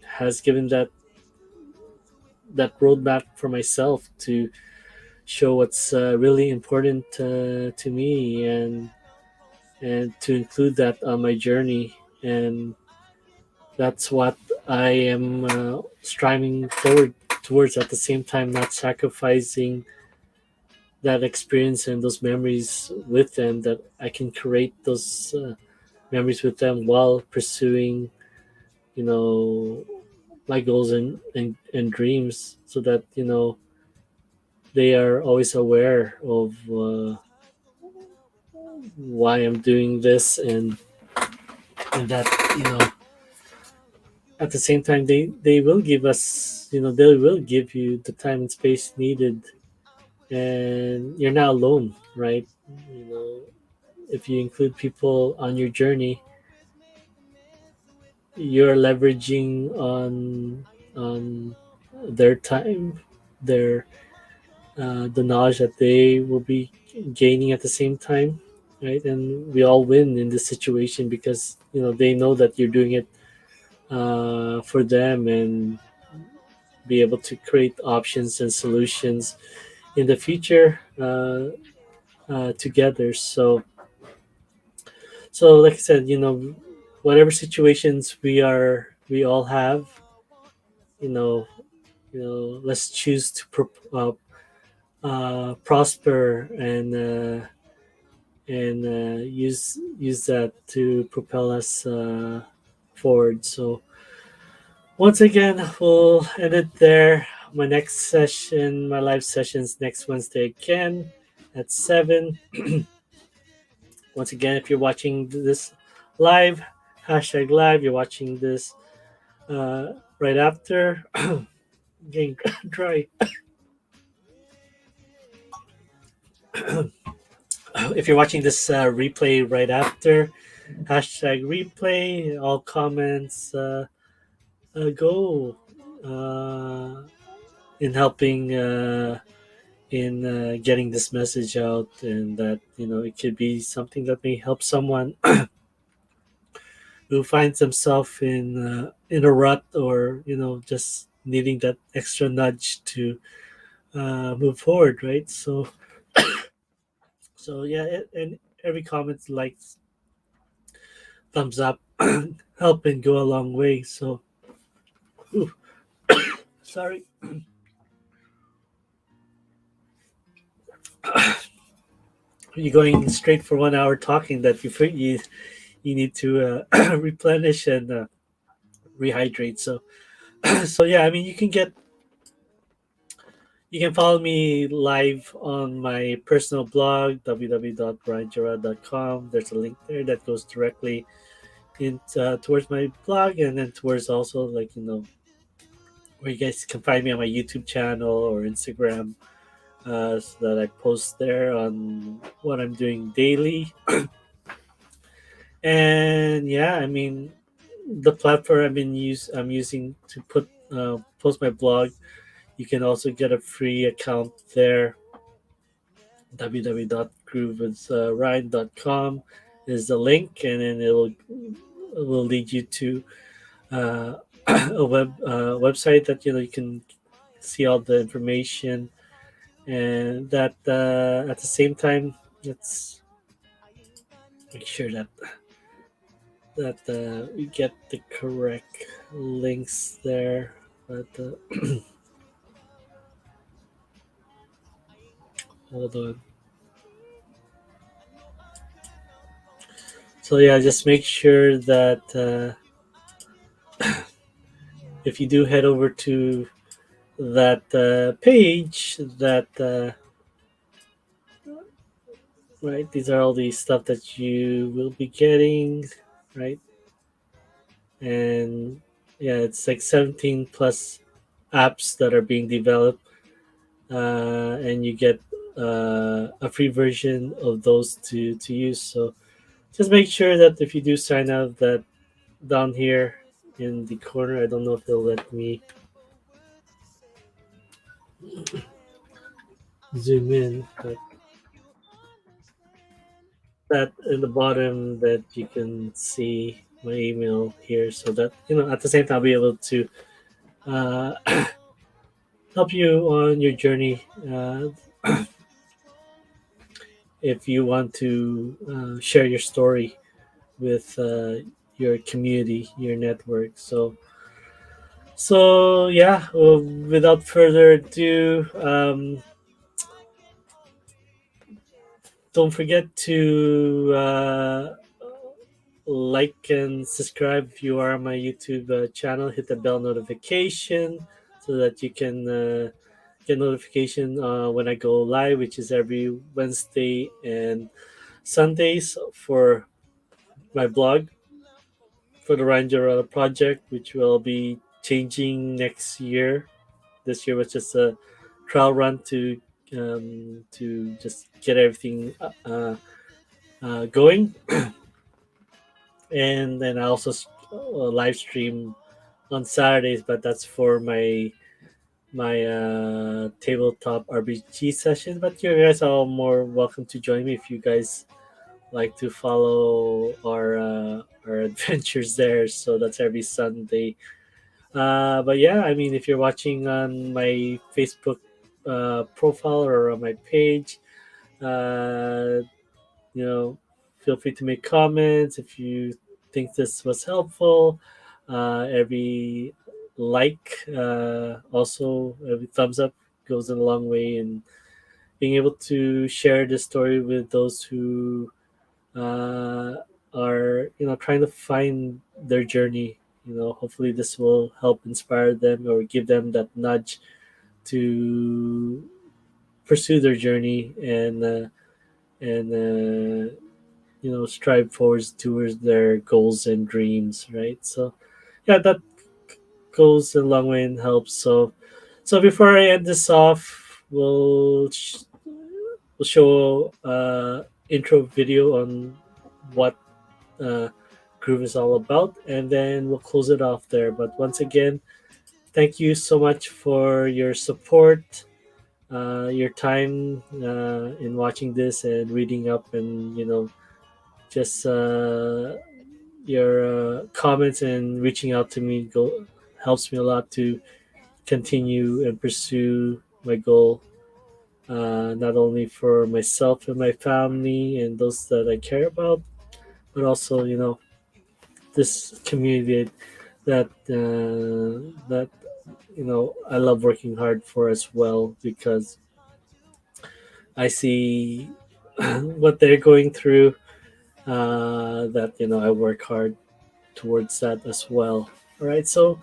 has given that roadmap for myself to show what's really important to me, and to include that on my journey. And that's what I am striving forward towards, at the same time not sacrificing that experience and those memories with them, that I can create those memories with them while pursuing you know my goals and dreams, so that they are always aware of why I'm doing this, and that at the same time they will give us they will give you the time and space needed, and you're not alone, right? you know if you include people on your journey, you're leveraging on their time, their the knowledge that they will be gaining at the same time, right? And we all win in this situation because they know that you're doing it for them, and be able to create options and solutions in the future together. So like I said, whatever situations we all have, you know, let's choose to prosper and use that to propel us forward. So once again, we'll end it there. My next session, my live sessions next Wednesday again at 7. Once again, if you're watching this live, hashtag live, you're watching this right after. Getting dry. If you're watching this replay right after, hashtag replay, all comments go uh, in helping in getting this message out, and that it could be something that may help someone who finds themselves in a rut, or just needing that extra nudge to move forward, right? So yeah, and every comment, likes, thumbs up, help and go a long way. So ooh, sorry. You're going straight for 1 hour talking, that you need to replenish and rehydrate. So yeah, I mean, you can follow me live on my personal blog, www.brianjarata.com. There's a link there that goes directly in towards my blog, and then towards also, like, where you guys can find me on my YouTube channel or Instagram, so that I post there on what I'm doing daily. And yeah, I mean, the platform I'm using to post my blog, you can also get a free account there. www.groovewithryan.com is the link, and then it will lead you to a website that you can see all the information, and that at the same time, let's make sure that we get the correct links there. But hold on. So yeah, just make sure that if you do head over to that page, that right, these are all the stuff that you will be getting, right? And yeah, it's like 17 plus apps that are being developed, and you get a free version of those to use. So just make sure that if you do sign up, that down here in the corner, I don't know if they'll let me zoom in, but that in the bottom, that you can see my email here, so that at the same time I'll be able to uh, help you on your journey, if you want to share your story with your community, your network. So yeah, well, without further ado, don't forget to like and subscribe if you are on my YouTube channel. Hit the bell notification so that you can get notification when I go live, which is every Wednesday and Sundays, for my blog, for the Ranger project, which will be changing next year. This year was just a trial run to just get everything going, and then I also live stream on Saturdays, but that's for my tabletop RPG session. But you guys are all more welcome to join me if you guys like to follow our adventures there. So that's every Sunday. But yeah, I mean, if you're watching on my Facebook profile or on my page, uh, you know, feel free to make comments if you think this was helpful. Every like, also every thumbs up goes a long way in being able to share this story with those who uh, are trying to find their journey. Hopefully this will help inspire them or give them that nudge to pursue their journey and strive forwards towards their goals and dreams, right? So yeah, that goes a long way and helps. So before I end this off, we'll show intro video on what uh, Groove is all about, and then we'll close it off there. But once again, thank you so much for your support, your time in watching this and reading up, and just your comments and reaching out to me helps me a lot to continue and pursue my goal, not only for myself and my family and those that I care about, but also this community that I love working hard for as well, because I see what they're going through. That I work hard towards that as well. All right, so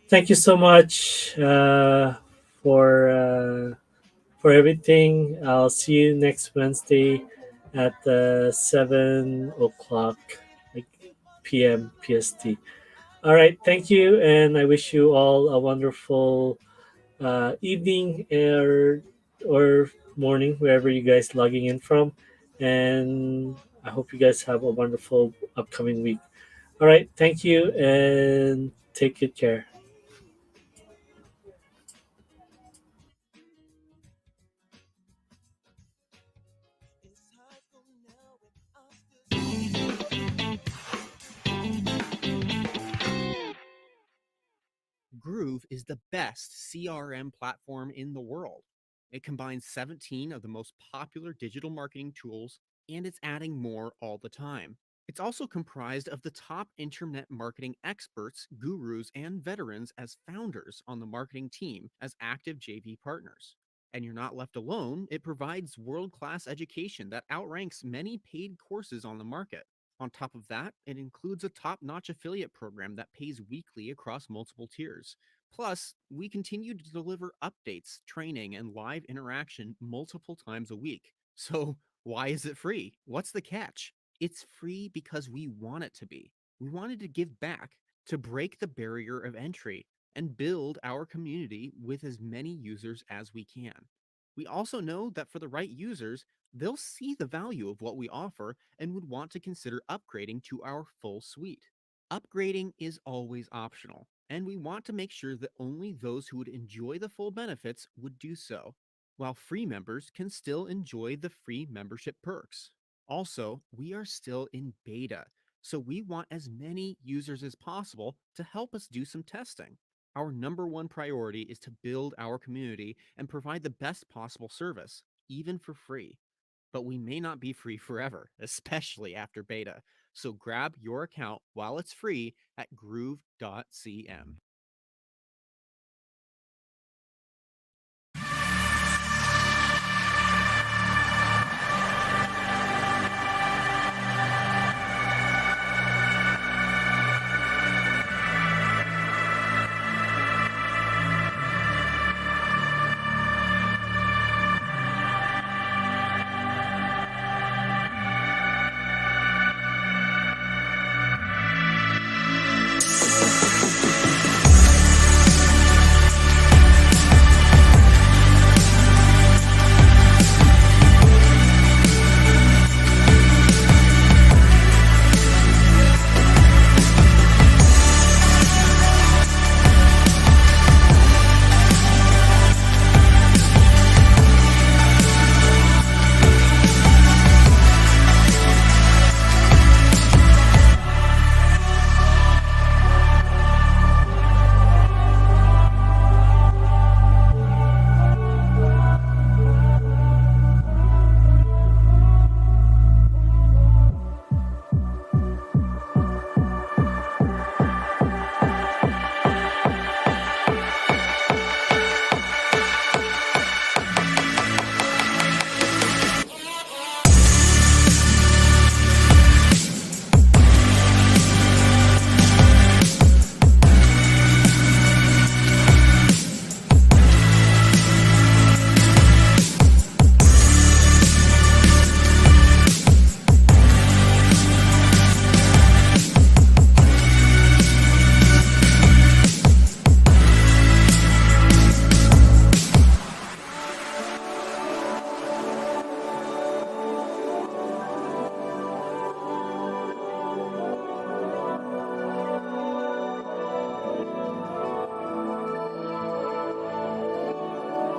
thank you so much for uh, for everything. I'll see you next Wednesday at 7 o'clock p.m. PST. All right, thank you, and I wish you all a wonderful evening or morning wherever you guys logging in from, and I hope you guys have a wonderful upcoming week. All right, thank you, and take good care. Groove is the best CRM platform in the world. It combines 17 of the most popular digital marketing tools, and it's adding more all the time. It's also comprised of the top internet marketing experts, gurus, and veterans as founders on the marketing team as active JV partners. And you're not left alone, it provides world class education that outranks many paid courses on the market. On top of that, it includes a top notch affiliate program that pays weekly across multiple tiers. Plus, we continue to deliver updates, training, and live interaction multiple times a week. So, why is it free? What's the catch? It's free because we want it to be. We wanted to give back, to break the barrier of entry, and build our community with as many users as we can. We also know that for the right users, they'll see the value of what we offer and would want to consider upgrading to our full suite. Upgrading is always optional, and we want to make sure that only those who would enjoy the full benefits would do so, while free members can still enjoy the free membership perks. Also, we are still in beta, so we want as many users as possible to help us do some testing. Our number one priority is to build our community and provide the best possible service, even for free. But we may not be free forever, especially after beta. So grab your account while it's free at groove.cm.